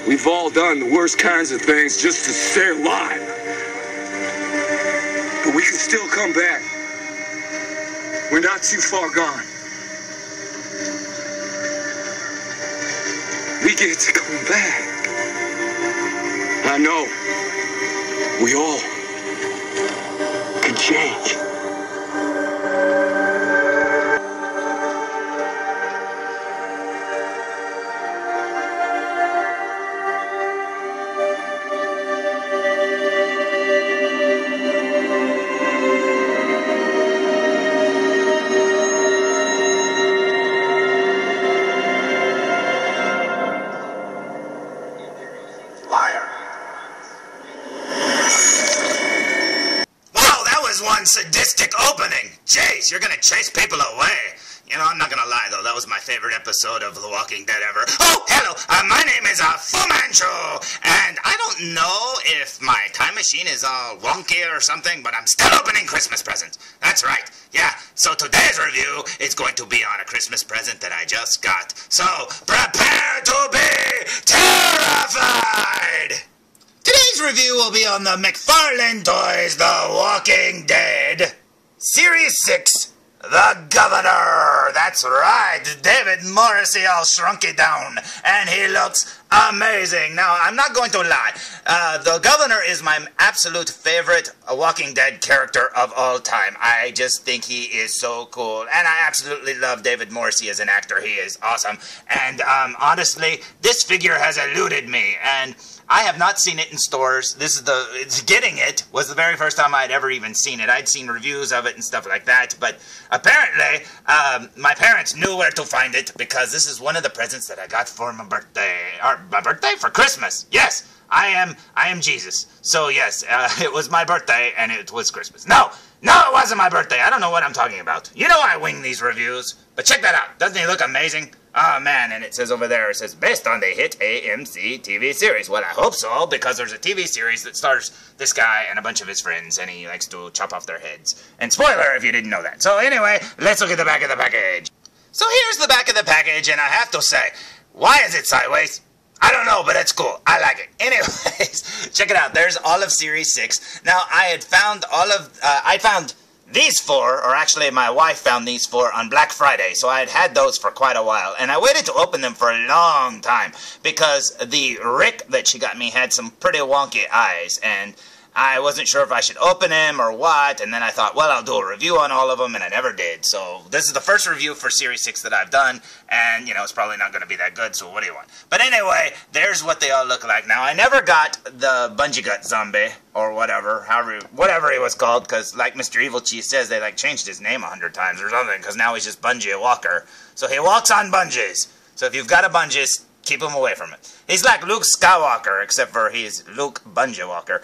We've all done the worst kinds of things just to stay alive. But we can still come back. We're not too far gone. We get to come back. I know. We all can change. One sadistic opening. Jeez, you're gonna chase people away. You know, I'm not gonna lie though, that was my favorite episode of The Walking Dead ever. Oh, hello, my name is Fu Manchu, and I don't know if my time machine is all wonky or something, but I'm still opening Christmas presents. That's right, yeah. So today's review is going to be on a Christmas present that I just got. So, prepare to be terrified! Today's review will be on the McFarlane Toys The Walking Dead Series 6, The Governor. That's right, David Morrissey all shrunky down, and he looks amazing. Now, I'm not going to lie, the Governor is my absolute favorite Walking Dead character of all time. I just think he is so cool, and I absolutely love David Morrissey as an actor. He is awesome, and honestly, this figure has eluded me, and I have not seen it in stores. Getting it was the very first time I'd ever even seen it. I'd seen reviews of it and stuff like that, but apparently, my parents knew where to find it because this is one of the presents that I got for my birthday, or my birthday for Christmas. Yes, I am Jesus. So yes, it was my birthday and it was Christmas. No, it wasn't my birthday. I don't know what I'm talking about. You know I wing these reviews, but check that out. Doesn't he look amazing? Oh man, and it says over there, it says, based on the hit AMC TV series. Well, I hope so, because there's a TV series that stars this guy and a bunch of his friends, and he likes to chop off their heads. And spoiler if you didn't know that. So anyway, let's look at the back of the package. So here's the back of the package, and I have to say, why is it sideways? I don't know, but it's cool. I like it. Anyways, check it out. There's all of Series 6. Now, I had found I found these four, or actually my wife found these four on Black Friday, so I had those for quite a while, and I waited to open them for a long time, because the Rick that she got me had some pretty wonky eyes, and I wasn't sure if I should open him or what, and then I thought, well, I'll do a review on all of them, and I never did. So this is the first review for Series 6 that I've done, and, you know, it's probably not going to be that good, so what do you want? But anyway, there's what they all look like. Now, I never got the Bungee Gut Zombie, or whatever he was called, because like Mr. Evilcheese says, they, like, changed his name 100 times or something, because now he's just Bungee Walker. So he walks on bungees. So if you've got a bungees, keep him away from it. He's like Luke Skywalker, except for he's Luke Bungee Walker.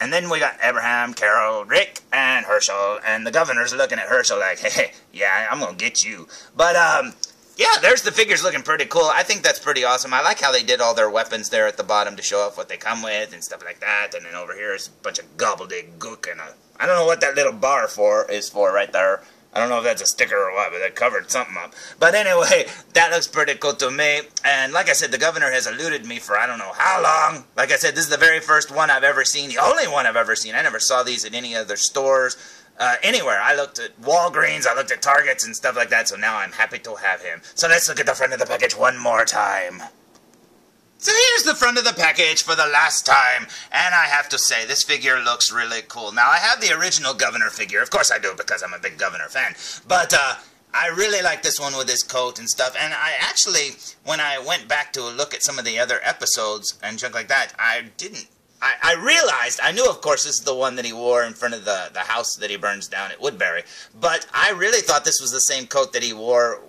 And then we got Abraham, Carol, Rick, and Herschel, and the Governor's looking at Herschel like, hey, yeah, I'm gonna get you. But, yeah, there's the figures looking pretty cool. I think that's pretty awesome. I like how they did all their weapons there at the bottom to show off what they come with and stuff like that. And then over here is a bunch of gobbledygook, and I don't know what that little bar is for right there. I don't know if that's a sticker or what, but that covered something up. But anyway, that looks pretty cool to me. And like I said, the Governor has eluded me for I don't know how long. Like I said, this is the very first one I've ever seen. The only one I've ever seen. I never saw these at any other stores. Anywhere. I looked at Walgreens, I looked at Targets and stuff like that. So now I'm happy to have him. So let's look at the front of the package one more time. So here's the front of the package for the last time, and I have to say, this figure looks really cool. Now, I have the original Governor figure. Of course I do, because I'm a big Governor fan. But, I really like this one with his coat and stuff, and I actually, when I went back to look at some of the other episodes and junk like that, I realized, I knew, of course, this is the one that he wore in front of the house that he burns down at Woodbury, but I really thought this was the same coat that he wore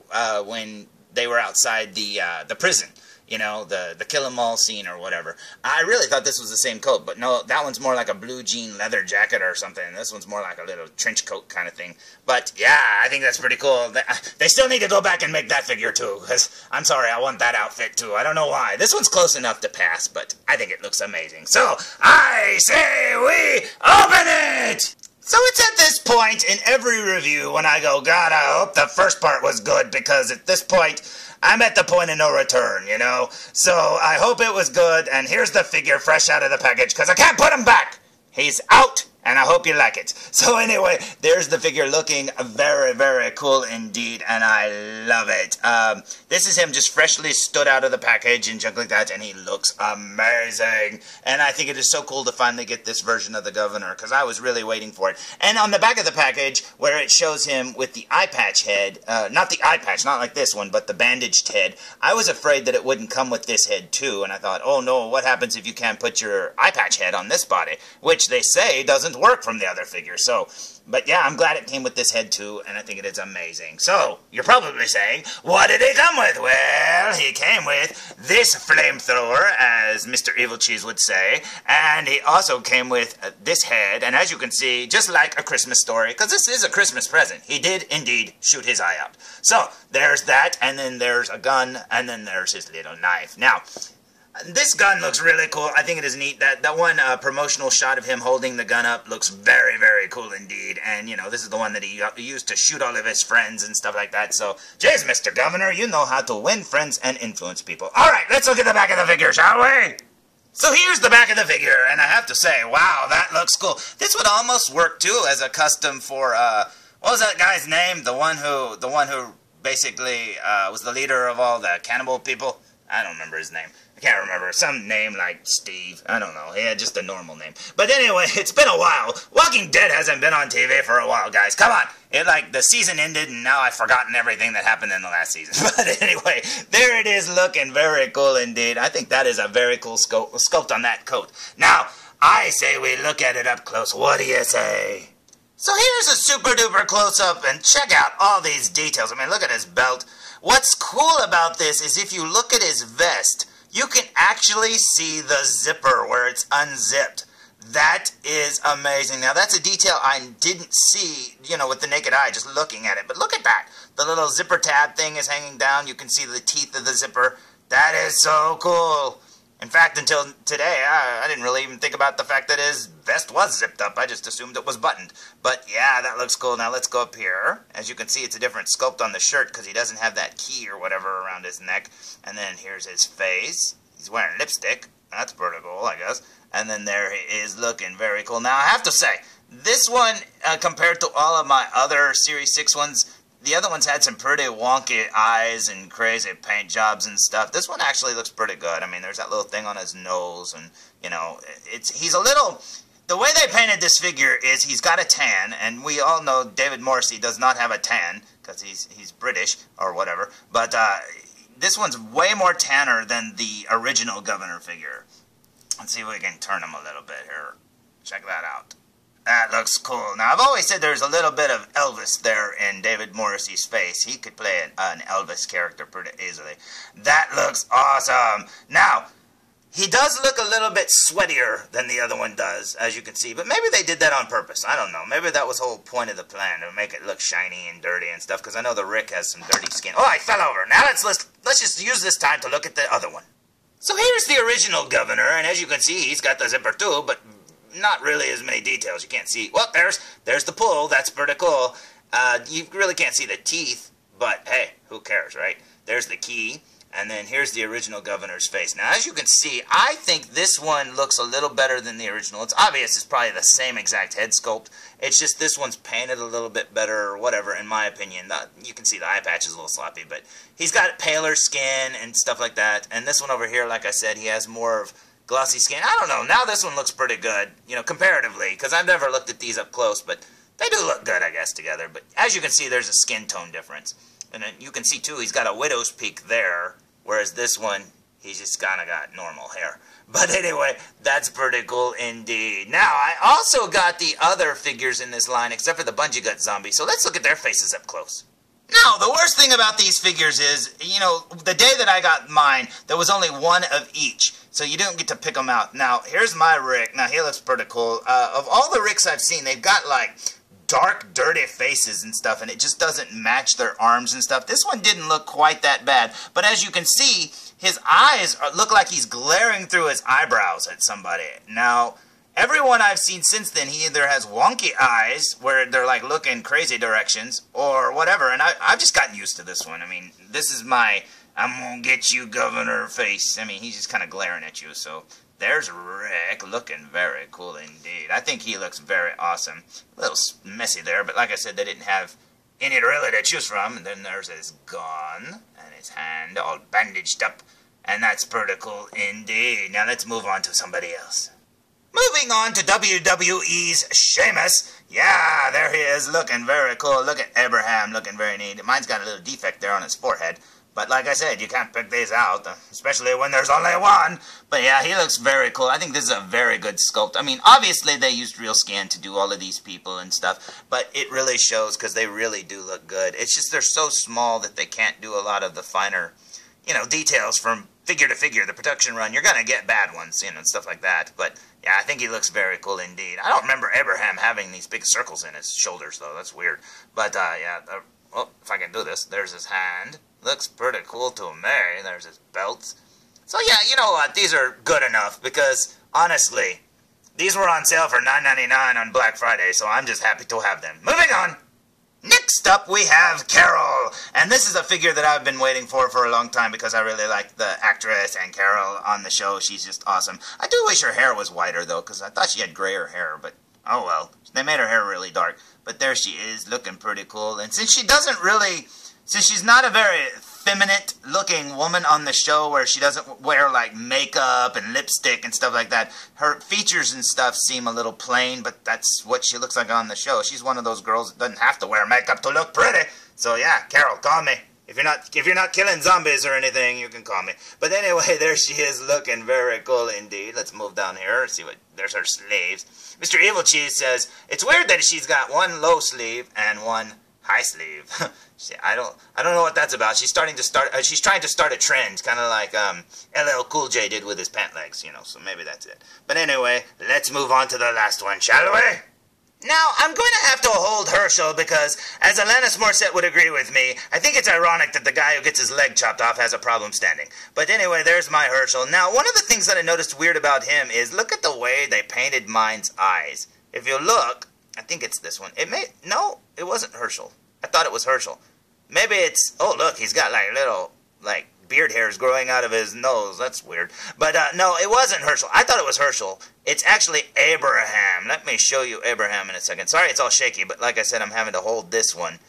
when they were outside the prison. You know, the kill 'em all scene or whatever. I really thought this was the same coat, but no, that one's more like a blue jean leather jacket or something. This one's more like a little trench coat kind of thing. But yeah, I think that's pretty cool. They still need to go back and make that figure too, because I'm sorry, I want that outfit too. I don't know why. This one's close enough to pass, but I think it looks amazing. So, I say we open it! So it's at this point in every review when I go, God, I hope the first part was good, because at this point, I'm at the point of no return, you know? So I hope it was good, and here's the figure fresh out of the package, because I can't put him back! He's out! And I hope you like it. So anyway, there's the figure looking very, very cool indeed, and I love it. This is him just freshly stood out of the package and junk like that, and he looks amazing. And I think it is so cool to finally get this version of the Governor, because I was really waiting for it. And on the back of the package, where it shows him with the eye patch head, not the eye patch, not like this one, but the bandaged head, I was afraid that it wouldn't come with this head too, and I thought, oh no, what happens if you can't put your eye patch head on this body? Which they say doesn't work from the other figure. So, but yeah, I'm glad it came with this head too, and I think it is amazing. So, you're probably saying, what did he come with? Well, he came with this flamethrower, as Mr. Evilcheese would say, and he also came with this head, and as you can see, just like A Christmas Story, because this is a Christmas present, he did indeed shoot his eye out. So, there's that, and then there's a gun, and then there's his little knife. Now, this gun looks really cool. I think it is neat. That one promotional shot of him holding the gun up looks very, very cool indeed. And, you know, this is the one that he used to shoot all of his friends and stuff like that. So, jeez, Mr. Governor, you know how to win friends and influence people. All right, let's look at the back of the figure, shall we? So here's the back of the figure, and I have to say, wow, that looks cool. This would almost work, too, as a custom for, what was that guy's name? The one who basically was the leader of all the cannibal people? I don't remember his name. I can't remember. Some name like Steve. I don't know. He had just a normal name. But anyway, it's been a while. Walking Dead hasn't been on TV for a while, guys. Come on. The season ended, and now I've forgotten everything that happened in the last season. But anyway, there it is, looking very cool indeed. I think that is a very cool sculpt on that coat. Now, I say we look at it up close. What do you say? So here's a super duper close-up, and check out all these details. I mean, look at his belt. What's cool about this is if you look at his vest, you can actually see the zipper where it's unzipped. That is amazing. Now, that's a detail I didn't see, you know, with the naked eye, just looking at it. But look at that. The little zipper tab thing is hanging down. You can see the teeth of the zipper. That is so cool. In fact, until today, I didn't really even think about the fact that his vest was zipped up. I just assumed it was buttoned. But yeah, that looks cool. Now let's go up here. As you can see, it's a different sculpt on the shirt because he doesn't have that key or whatever around his neck. And then here's his face. He's wearing lipstick. That's pretty cool, I guess. And then there he is, looking very cool. Now, I have to say, this one, compared to all of my other Series 6 ones, the other ones had some pretty wonky eyes and crazy paint jobs and stuff. This one actually looks pretty good. I mean, there's that little thing on his nose, and, you know, he's a little... The way they painted this figure is he's got a tan, and we all know David Morrissey does not have a tan, because he's British, or whatever, but this one's way more tanner than the original Governor figure. Let's see if we can turn him a little bit here. Check that out. That looks cool. Now, I've always said there's a little bit of Elvis there in David Morrissey's face. He could play an Elvis character pretty easily. That looks awesome. Now, he does look a little bit sweatier than the other one does, as you can see. But maybe they did that on purpose. I don't know. Maybe that was the whole point of the plan, to make it look shiny and dirty and stuff. Because I know the Rick has some dirty skin. Oh, I fell over. Now let's just use this time to look at the other one. So here's the original Governor. And as you can see, he's got the zipper too, but not really as many details. You can't see. Well, there's the pull. That's pretty cool. You really can't see the teeth, but hey, who cares, right? There's the key, and then here's the original Governor's face. Now, as you can see, I think this one looks a little better than the original. It's obvious it's probably the same exact head sculpt. It's just this one's painted a little bit better or whatever, in my opinion. You can see the eye patch is a little sloppy, but he's got paler skin and stuff like that. And this one over here, like I said, he has more of glossy skin. I don't know. Now this one looks pretty good, you know, comparatively, because I've never looked at these up close, but they do look good, I guess, together. But as you can see, there's a skin tone difference. And then you can see, too, he's got a widow's peak there, whereas this one, he's just kind of got normal hair. But anyway, that's pretty cool indeed. Now, I also got the other figures in this line, except for the Bungee Gut Zombie, so let's look at their faces up close. Now, the worst thing about these figures is, you know, the day that I got mine, there was only one of each, so you didn't get to pick them out. Now, here's my Rick. Now, he looks pretty cool. Of all the Ricks I've seen, they've got, like, dark, dirty faces and stuff, and it just doesn't match their arms and stuff. This one didn't look quite that bad, but as you can see, his eyes look like he's glaring through his eyebrows at somebody. Now, everyone I've seen since then, he either has wonky eyes, where they're like looking crazy directions, or whatever, and I've just gotten used to this one. I mean, this is my I'm gonna get you, Governor face. I mean, he's just kind of glaring at you, so... There's Rick, looking very cool indeed. I think he looks very awesome. A little messy there, but like I said, they didn't have any really to choose from. And then there's his gun and his hand all bandaged up. And that's pretty cool indeed. Now let's move on to somebody else. Moving on to WWE's Sheamus. Yeah, there he is, looking very cool. Look at Abraham, looking very neat. Mine's got a little defect there on his forehead. But like I said, you can't pick these out, especially when there's only one. But yeah, he looks very cool. I think this is a very good sculpt. I mean, obviously they used real skin to do all of these people and stuff, but it really shows because they really do look good. It's just they're so small that they can't do a lot of the finer, you know, details from figure to figure. The production run, you're going to get bad ones, you know, and stuff like that. But yeah, I think he looks very cool indeed. I don't remember Abraham having these big circles in his shoulders, though. That's weird. But yeah, well, if I can do this, there's his hand. Looks pretty cool to me. There's his belt. So yeah, you know what? These are good enough because, honestly, these were on sale for $9.99 on Black Friday, so I'm just happy to have them. Moving on. Next up, we have Carol. And this is a figure that I've been waiting for a long time because I really like the actress and Carol on the show. She's just awesome. I do wish her hair was whiter, though, because I thought she had grayer hair, but oh well. They made her hair really dark. But there she is, looking pretty cool. And since she's not a very feminine-looking woman on the show where she doesn't wear, like, makeup and lipstick and stuff like that, her features and stuff seem a little plain, but that's what she looks like on the show. She's one of those girls that doesn't have to wear makeup to look pretty. So, yeah, Carol, call me. If you're not killing zombies or anything, you can call me. But anyway, there she is, looking very cool indeed. Let's move down here and see what... There's her sleeves. Mr. Evilcheese says, it's weird that she's got one low sleeve and one... high sleeve. I don't know what that's about. She's trying to start a trend, kind of like LL Cool J did with his pant legs, you know. So maybe that's it. But anyway, let's move on to the last one, shall we? Now, I'm going to have to hold Herschel because, as Alanis Morissette would agree with me, I think it's ironic that the guy who gets his leg chopped off has a problem standing. But anyway, there's my Herschel. Now, one of the things that I noticed weird about him is look at the way they painted mine's eyes. If you look, I think it's this one. No, it wasn't Herschel. I thought it was Herschel. Maybe it's... Oh, look, he's got, like, little, like, beard hairs growing out of his nose. That's weird. But, no, it wasn't Herschel. I thought it was Herschel. It's actually Abraham. Let me show you Abraham in a second. Sorry, it's all shaky, but like I said, I'm having to hold this one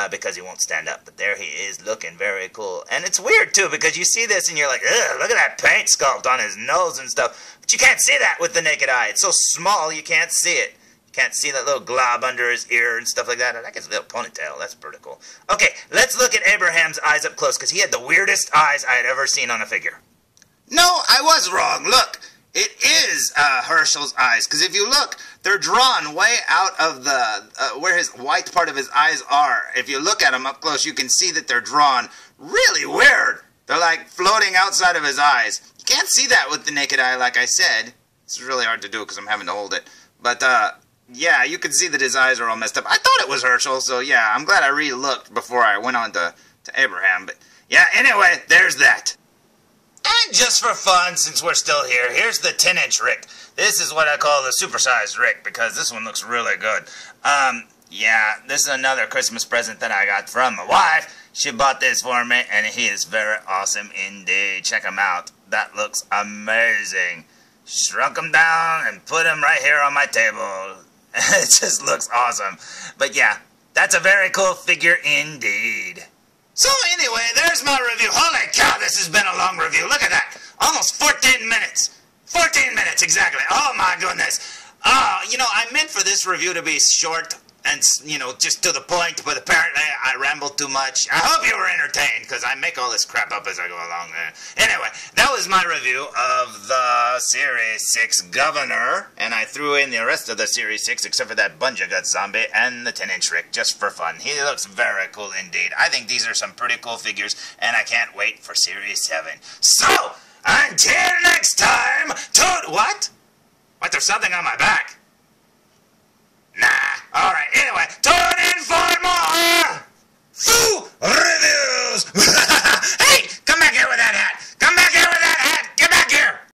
because he won't stand up. But there he is, looking very cool. And it's weird, too, because you see this and you're like, ugh, look at that paint sculpt on his nose and stuff. But you can't see that with the naked eye. It's so small, you can't see it. Can't see that little glob under his ear and stuff like that. I like his little ponytail. That's pretty cool. Okay, let's look at Abraham's eyes up close, because he had the weirdest eyes I had ever seen on a figure. No, I was wrong. Look, it is Herschel's eyes, because if you look, they're drawn way out of the, where his white part of his eyes are. If you look at them up close, you can see that they're drawn really weird. They're like floating outside of his eyes. You can't see that with the naked eye, like I said. It's really hard to do because I'm having to hold it. But, yeah, you can see that his eyes are all messed up. I thought it was Herschel, so yeah, I'm glad I re-looked before I went on to Abraham. But yeah, anyway, there's that. And just for fun, since we're still here, here's the 10-inch Rick. This is what I call the supersized Rick, because this one looks really good. Yeah, this is another Christmas present that I got from my wife. She bought this for me, and he is very awesome indeed. Check him out. That looks amazing. Shrunk him down and put him right here on my table. It just looks awesome. But yeah, that's a very cool figure indeed. So anyway, there's my review. Holy cow, this has been a long review. Look at that. Almost 14 minutes. 14 minutes, exactly. Oh my goodness. You know, I meant for this review to be short and, you know, just to the point, but apparently I rambled too much. I hope you were entertained, because I make all this crap up as I go along. Anyway, that was my review of the Series 6 Governor, and I threw in the rest of the Series 6, except for that Bunja Gut zombie and the 10-inch Rick, just for fun. He looks very cool indeed. I think these are some pretty cool figures, and I can't wait for Series 7. So, until next time, what? What, there's something on my back.